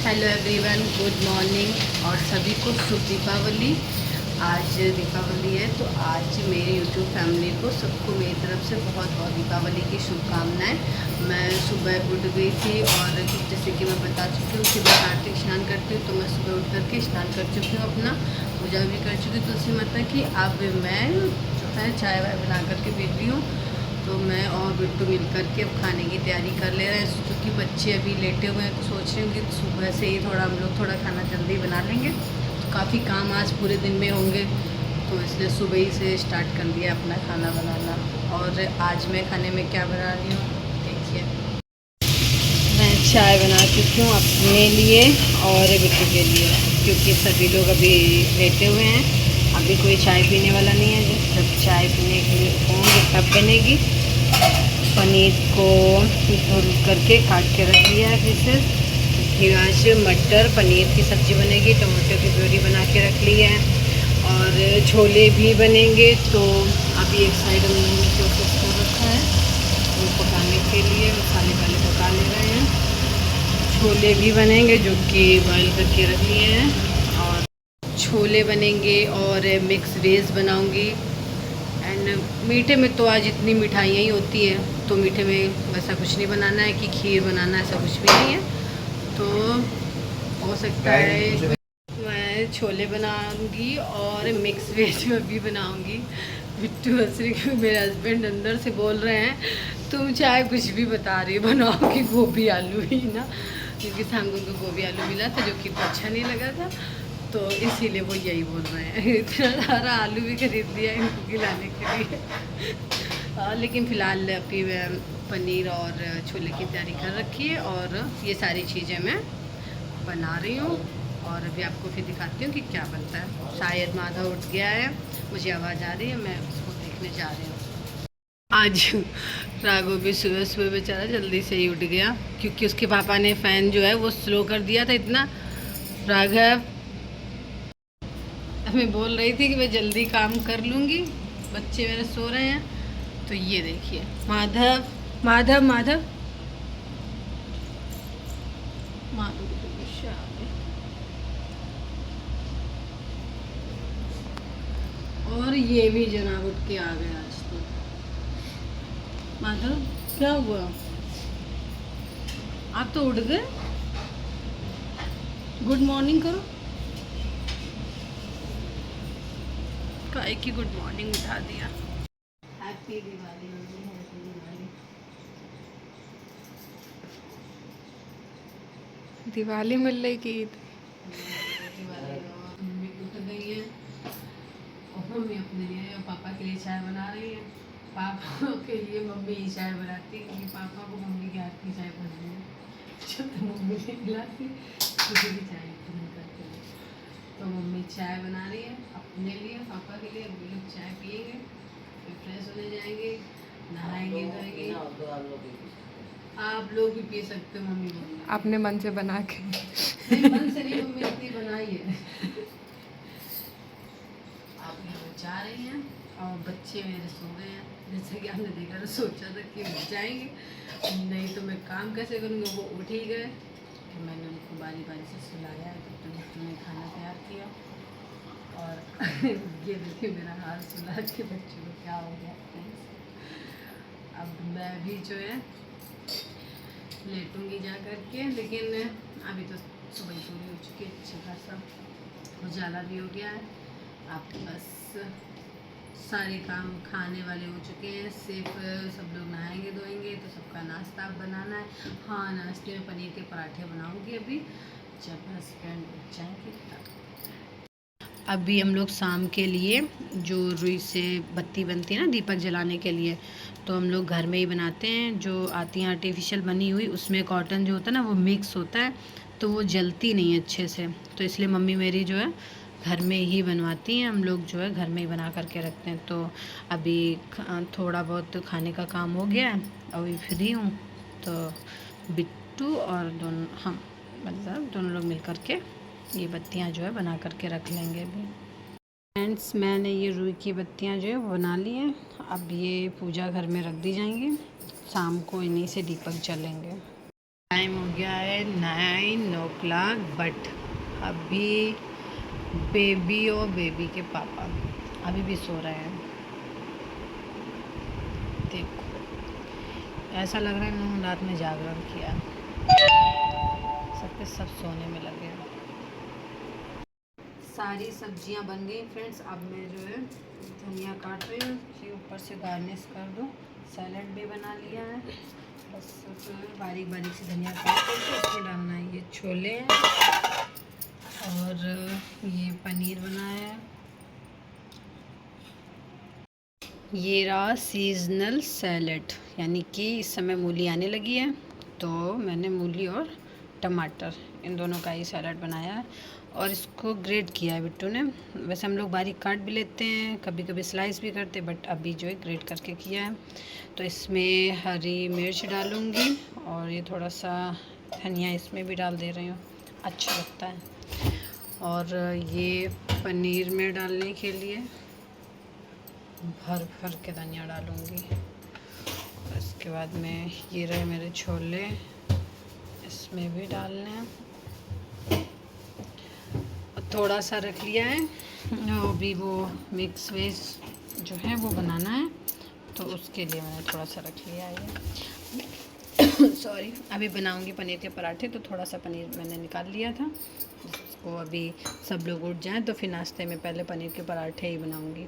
Hello everyone, good morning और सभी को शुभ दीपावली। आज दीपावली है तो आज मेरी यूट्यूब फैमिली को सबको मेरी तरफ से बहुत बहुत दीपावली की शुभकामनाएं। मैं सुबह उठ गई थी और जैसे कि मैं बता चुकी हूँ कि मैं कार्तिक स्नान करती हूँ, तो मैं सुबह उठ करके स्नान कर चुकी हूँ, अपना पूजा भी कर चुकी हूँ तुलसी माता की। अब मैं जो है चाय वाय बना करके बैठी हूँ, तो मैं और बिट्टू मिल कर के अब खाने की तैयारी कर ले रहे हैं, क्योंकि बच्चे अभी लेटे हुए हैं। तो सोच रही हूँ कि सुबह से ही हम लोग थोड़ा खाना जल्दी बना लेंगे, तो काफ़ी काम आज पूरे दिन में होंगे, तो इसलिए सुबह ही से स्टार्ट कर दिया अपना खाना बनाना। और आज मैं खाने में क्या बना रही हूँ देखिए। मैं चाय बना चुकी हूँ अपने लिए और बिट्टू के लिए, क्योंकि सभी लोग अभी लेटे हुए हैं। अभी कोई चाय पीने वाला नहीं है, जब चाय पीने के लिए होंगे तब बनेगी। पनीर को धुल करके काट के रख लिया है पीसेस। फिर आज मटर पनीर की सब्ज़ी बनेगी, टमाटर की प्यूरी बना के रख ली है और छोले भी बनेंगे। तो अभी एक साइड हमने प्रोसेस कर रखा है, वो पकाने के लिए मसाले पहले पका ले रहे हैं। छोले भी बनेंगे जो कि बॉयल करके रख लिए हैं, और छोले बनेंगे और मिक्स वेज बनाऊंगी। एंड मीठे में तो आज इतनी मिठाइयाँ ही होती हैं, तो मीठे में वैसा कुछ नहीं बनाना है कि खीर बनाना है, ऐसा कुछ भी नहीं है। तो हो सकता है मैं छोले बनाऊंगी और मिक्स वेज में भी बनाऊंगी। बिट्टू हंसरी के मेरे हस्बैंड अंदर से बोल रहे हैं तुम चाहे कुछ भी बता रही हो, बनाओ कि गोभी आलू ही ना, क्योंकि शाम को उनको गोभी आलू मिला था जो कि तो अच्छा नहीं लगा था, तो इसीलिए वो यही बोल रहे हैं। इतना सारा आलू भी खरीद दिया इनको खिलाने के लिए। लेकिन फ़िलहाल अभी पनीर और छोले की तैयारी कर रखी है, और ये सारी चीज़ें मैं बना रही हूँ। और अभी आपको फिर दिखाती हूँ कि क्या बनता है। शायद माधव उठ गया है, मुझे आवाज़ आ रही है, मैं उसको देखने जा रही हूँ। आज राघव भी सुबह सुबह बेचारा जल्दी से ही उठ गया, क्योंकि उसके पापा ने फ़ैन जो है वो स्लो कर दिया था इतना। राघव मैं बोल रही थी कि मैं जल्दी काम कर लूँगी, बच्चे मेरे सो रहे हैं। तो ये देखिए माधव माधव माधव माधव की गुस्सा आ गई। और ये भी जनाब उठ के आ गया आज तो। माधव क्या हुआ, आप तो उठ गए, गुड मॉर्निंग करो। काय की गुड मॉर्निंग उठा दिया। Happy Diwali, happy Diwali. दिवाली मिल रही की मम्मी उठ गई है और मम्मी अपने लिए और पापा के लिए चाय बना रही है। पापा के लिए मम्मी ही चाय बनाती है, क्योंकि पापा को मम्मी के हाथ की चाय पसंद है। जब तो मम्मी नहीं खिलाती, किसी की चाय नहीं करती। तो मम्मी चाय बना रही है अपने लिए, पापा के लिए। हम लोग चाय पिएंगे, फिर फ्रेश होने जाएंगे, नहाएंगे धोएंगे। आप लोग भी पी सकते हो, मम्मी बोल रही है। अपने मन से बना के। नहीं, मन से नहीं, मम्मी इतनी बनाई है। आप लोग जा रही हैं और बच्चे मेरे सो गए हैं। जैसे कि आपने देखा तो सोचा था कि उठ जाएंगे, नहीं तो मैं काम कैसे करूँगी। वो उठ ही गए, तो मैंने उनको बारी बारी से सुलाया है। तो उन्होंने खाना तैयार किया, और ये देखिए मेरा हाल सुला के बच्चों को क्या हो गया फ्रेंड्स। अब मैं भी जो है लेटूंगी जा कर के, लेकिन अभी तो सुबह पूरी हो चुकी है, अच्छा खासा उजाला भी हो गया है। आप बस सारे काम खाने वाले हो चुके हैं, सिर्फ सब लोग नहाएंगे धोएंगे, तो सबका नाश्ता बनाना है। हाँ, नाश्ते में पनीर के पराठे बनाऊंगी अभी, जब हस्बैंड उठ जाएंगे तब। अभी हम लोग शाम के लिए जो रुई से बत्ती बनती है ना दीपक जलाने के लिए, तो हम लोग घर में ही बनाते हैं। जो आती है आर्टिफिशियल बनी हुई, उसमें कॉटन जो होता है ना वो मिक्स होता है, तो वो जलती नहीं है अच्छे से। तो इसलिए मम्मी मेरी जो है घर में ही बनवाती हैं, हम लोग जो है घर में ही बना करके रखते हैं। तो अभी थोड़ा बहुत खाने का काम हो गया है, अभी फ्री हूँ, तो बिट्टू और दोनों हम मतलब दोनों लोग मिल करके ये बत्तियाँ जो है बना करके रख लेंगे अभी। फ्रेंड्स, मैंने ये रुई की बत्तियाँ जो है वो बना ली हैं। अब ये पूजा घर में रख दी जाएंगी, शाम को इन्हीं से दीपक जलेंगे। टाइम हो गया है 9 o'clock, बट अभी बेबी और बेबी के पापा अभी भी सो रहे हैं। देखो ऐसा लग रहा है उन्होंने रात में जागरण किया, सबके सब सोने में लगे हैं। सारी सब्जियां बन गई फ्रेंड्स। अब मैं जो है धनिया काट रही हूँ कि ऊपर से गार्निश कर दूँ। सैलेड भी बना लिया है, बस बारीक बारीक से धनिया काट करके उसमें डालना है। ये छोले हैं और ये पनीर बनाया है। ये रहा सीजनल सैलेड, यानी कि इस समय मूली आने लगी है तो मैंने मूली और टमाटर इन दोनों का ही सैलेड बनाया है और इसको ग्रेट किया है बिट्टू ने। वैसे हम लोग बारीक काट भी लेते हैं, कभी कभी स्लाइस भी करते हैं, बट अभी जो है ग्रेट करके किया है। तो इसमें हरी मिर्च डालूँगी और ये थोड़ा सा धनिया इसमें भी डाल दे रही हूँ, अच्छा लगता है। और ये पनीर में डालने के लिए भर भर के धनिया डालूँगी। इसके बाद में ये रहे मेरे छोले, इसमें भी डालने हैं। थोड़ा सा रख लिया है, अभी वो मिक्स वेज जो है वो बनाना है तो उसके लिए मैंने थोड़ा सा रख लिया है। सॉरी, अभी बनाऊंगी पनीर के पराठे तो थोड़ा सा पनीर मैंने निकाल लिया था, जिसको अभी सब लोग उठ जाएं तो फिर नाश्ते में पहले पनीर के पराठे ही बनाऊंगी।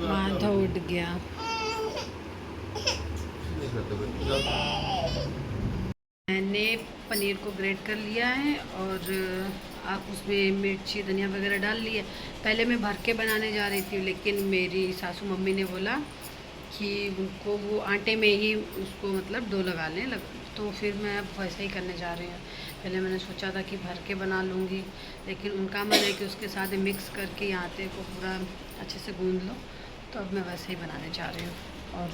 माधव उठ गया। मैंने पनीर को ग्रेट कर लिया है और आप उसमें मिर्ची धनिया वगैरह डाल लिए। पहले मैं भर के बनाने जा रही थी, लेकिन मेरी सासू मम्मी ने बोला कि उनको वो आटे में ही उसको मतलब डो लगा लें तो फिर मैं अब वैसे ही करने जा रही हूँ। पहले मैंने सोचा था कि भर के बना लूँगी, लेकिन उनका मन है कि उसके साथ मिक्स करके आटे को पूरा अच्छे से गूँध लो, तो अब मैं वैसे ही बनाने जा रही हूँ। और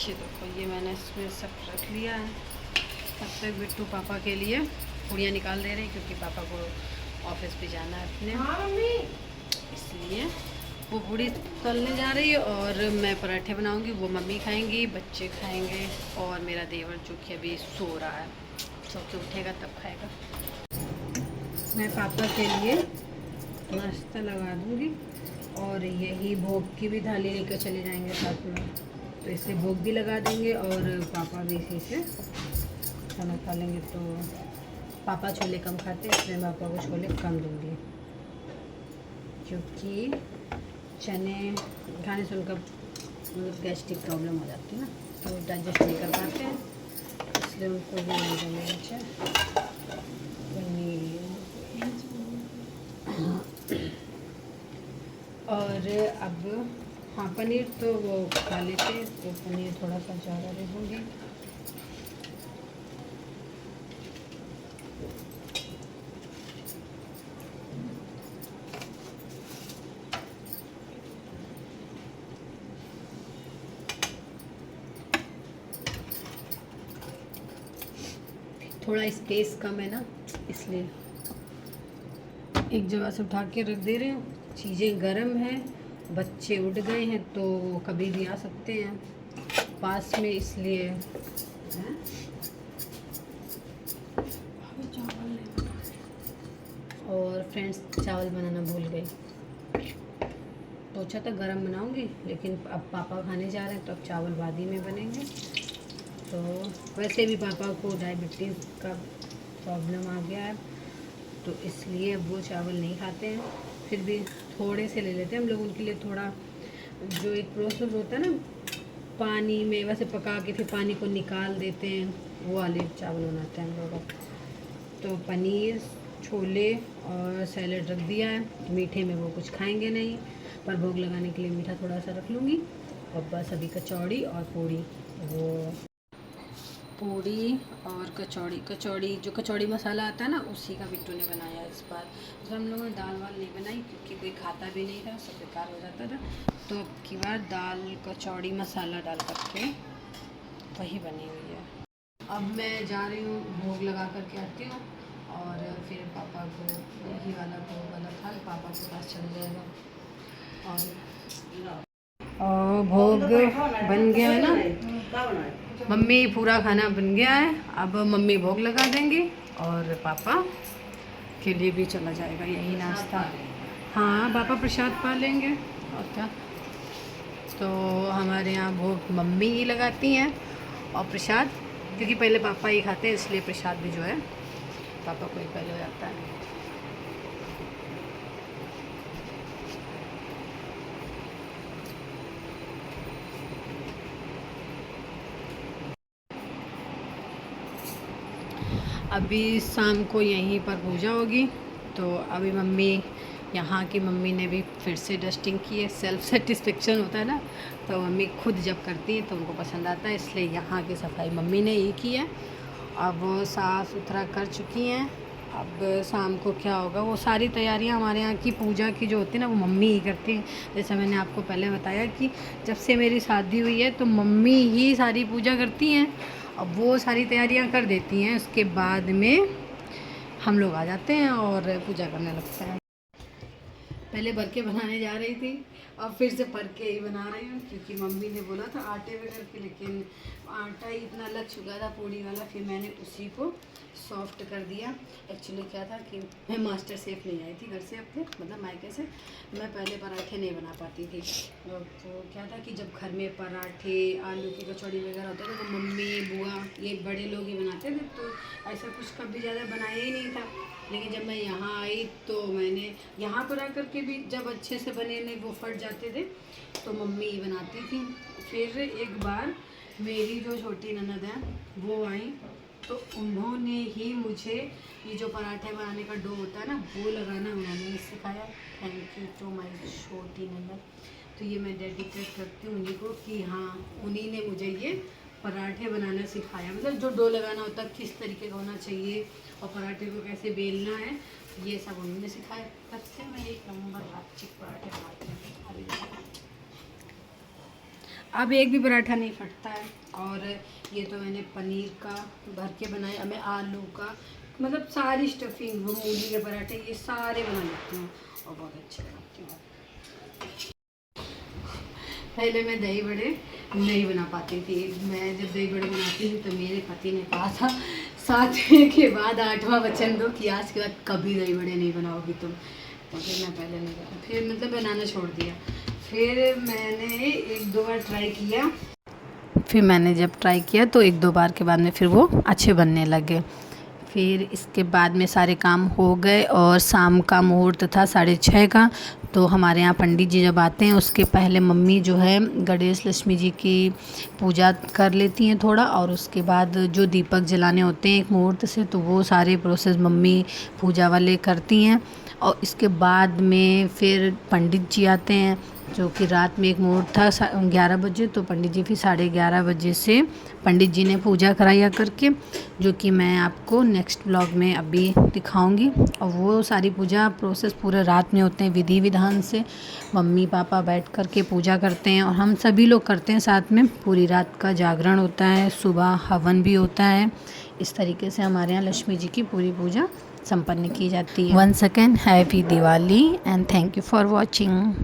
ये देखो ये मैंने इसमें सब रख लिया है। तब तक बिट्टू पापा के लिए पूड़ियाँ निकाल दे रही, क्योंकि पापा को ऑफिस भी जाना है अपने, इसलिए वो पूड़ी तलने जा रही है और मैं पराठे बनाऊंगी, वो मम्मी खाएंगी, बच्चे खाएंगे और मेरा देवर जो कि अभी सो रहा है, सो के उठेगा तब खाएगा। मैं पापा के लिए नाश्ता लगा दूंगी और यही भोग की भी थाली लेकर चले जाएंगे साथ में, तो इससे भोग भी लगा देंगे और पापा भी इसी से खाना खा लेंगे। तो पापा छोले कम खाते हैं, इसलिए मैं पापा को छोले कम दूंगी, क्योंकि चने खाने से उनका मतलब गैस्ट्रिक प्रॉब्लम हो जाती है ना, तो डाइजेस्ट नहीं कर पाते हैं, इसलिए उनको भी नहीं देना चाहिए पनीर। और अब हाँ, पनीर तो वो खा लेते, तो पनीर थोड़ा सा ज़्यादा दे दूँगी। थोड़ा स्पेस कम है ना, इसलिए एक जगह से उठा के रख दे रहे हूँ। चीज़ें गर्म हैं, बच्चे उठ गए हैं तो कभी भी आ सकते हैं पास में, इसलिए और फ्रेंड्स चावल बनाना भूल गई, सोचा था गरम बनाऊंगी, लेकिन अब पापा खाने जा रहे हैं तो अब चावल बाद ही में बनेंगे। तो वैसे भी पापा को डायबिटीज़ का प्रॉब्लम आ गया है, तो इसलिए अब वो चावल नहीं खाते हैं, फिर भी थोड़े से ले लेते हैं हम लोग उनके लिए। थोड़ा जो एक प्रोसेस होता है ना, पानी में वैसे पका के फिर पानी को निकाल देते हैं, वो वाले चावल बनाते हैं हम लोग। तो पनीर, छोले और सैलेड रख दिया है। मीठे में वो कुछ खाएंगे नहीं, पर भोग लगाने के लिए मीठा थोड़ा सा रख लूँगी। और बस अभी कचौड़ी और पूड़ी, वो पूड़ी और कचौड़ी जो कचौड़ी मसाला आता है ना, उसी का बिट्टू ने बनाया इस बार। तो हम लोगों ने दाल वाल नहीं बनाई, क्योंकि कोई खाता भी नहीं था, सब बेकार हो जाता था, तो अब की बार दाल कचौड़ी मसाला डाल करके वही बनी हुई है। अब मैं जा रही हूँ भोग लगा करके आती हूँ और फिर पापा को यही वाला भोग वाला था, पापा के पास चल जाएगा। और भोग बन गया है ना, मम्मी पूरा खाना बन गया है, अब मम्मी भोग लगा देंगी और पापा के लिए भी चला जाएगा यही नाश्ता। हाँ पापा प्रसाद पा लेंगे और क्या। तो हमारे यहाँ भोग मम्मी ही लगाती हैं और प्रसाद क्योंकि पहले पापा ही खाते हैं इसलिए प्रसाद भी जो है पापा को ही पहले हो जाता है। अभी शाम को यहीं पर पूजा होगी तो अभी मम्मी यहाँ की मम्मी ने भी फिर से डस्टिंग की है। सेल्फ सेटिस्फेक्शन होता है ना, तो मम्मी खुद जब करती हैं तो उनको पसंद आता है, इसलिए यहाँ की सफाई मम्मी ने ही की है। अब वो साफ़ सुथरा कर चुकी हैं। अब शाम को क्या होगा, वो सारी तैयारियाँ हमारे यहाँ की पूजा की जो होती है ना वो मम्मी ही करती हैं। जैसे मैंने आपको पहले बताया कि जब से मेरी शादी हुई है तो मम्मी ही सारी पूजा करती हैं। अब वो सारी तैयारियाँ कर देती हैं, उसके बाद में हम लोग आ जाते हैं और पूजा करने लगते हैं। पहले भर के बनाने जा रही थी और फिर से भर के ही बना रही हूँ क्योंकि मम्मी ने बोला था आटे में करके, लेकिन आटा ही इतना लग चुका था पूड़ी वाला, फिर मैंने उसी को सॉफ्ट कर दिया। एक्चुअली क्या था कि मैं मास्टर शेफ़ नहीं आई थी घर से अपने, मतलब मायके से। मैं पहले पराठे नहीं बना पाती थी। तो क्या था कि जब घर में पराठे, आलू की कचौड़ी वगैरह होते थे तो मम्मी बुआ ये बड़े लोग ही बनाते थे, तो ऐसा कुछ कभी ज़्यादा बनाया ही नहीं था। लेकिन जब मैं यहाँ आई तो मैंने यहाँ पर आकर के भी जब अच्छे से बने नहीं वो फट जाते थे तो मम्मी ही बनाती थी। फिर एक बार मेरी जो छोटी ननद है वो आई तो उन्होंने ही मुझे ये जो पराठे बनाने का डो होता है ना वो लगाना उन्होंने सिखाया। थैंक यू टू माय छोटी ननद। तो ये मैं डेडिकेट करती हूँ उन्हीं को कि हाँ उन्हीं ने मुझे ये पराठे बनाना सिखाया, मतलब जो डो लगाना होता है किस तरीके का होना चाहिए और पराठे को कैसे बेलना है ये सब उन्होंने सिखाया। तब से मैं एक नंबर चिक पराठे बनाती हूँ। अब एक भी पराठा नहीं फटता है। और ये तो मैंने पनीर का भर के बनाया, मैं आलू का, मतलब सारी स्टफिंग, वो मूली के पराठे ये सारे बना लेती हूँ और बहुत अच्छे बनाती हूँ। पहले मैं दही बड़े नहीं बना पाती थी। मैं जब दही बड़े बनाती थी तो मेरे पति ने कहा था 7वें के बाद 8वां वचन दो कि आज के बाद कभी दही बड़े नहीं बनाओगी तुम। तो फिर मैं पहले नहीं बना, फिर मतलब बनाना छोड़ दिया। फिर मैंने 1-2 बार ट्राई किया। फिर मैंने जब ट्राई किया तो 1-2 बार के बाद में फिर वो अच्छे बनने लगे। फिर इसके बाद में सारे काम हो गए और शाम का मुहूर्त था 6:30 का। तो हमारे यहाँ पंडित जी जब आते हैं उसके पहले मम्मी जो है गणेश लक्ष्मी जी की पूजा कर लेती हैं थोड़ा, और उसके बाद जो दीपक जलाने होते हैं एक मुहूर्त से तो वो सारे प्रोसेस मम्मी पूजा वाले करती हैं। और इसके बाद में फिर पंडित जी आते हैं जो कि रात में एक मुहूर्त था 11 बजे, तो पंडित जी फिर 11:30 बजे से पंडित जी ने पूजा कराया करके, जो कि मैं आपको नेक्स्ट ब्लॉग में अभी दिखाऊंगी। और वो सारी पूजा प्रोसेस पूरे रात में होते हैं विधि विधान से। मम्मी पापा बैठ कर के पूजा करते हैं और हम सभी लोग करते हैं साथ में। पूरी रात का जागरण होता है, सुबह हवन भी होता है। इस तरीके से हमारे यहाँ लक्ष्मी जी की पूरी पूजा संपन्न की जाती है। Once again happy Diwali and thank you for watching.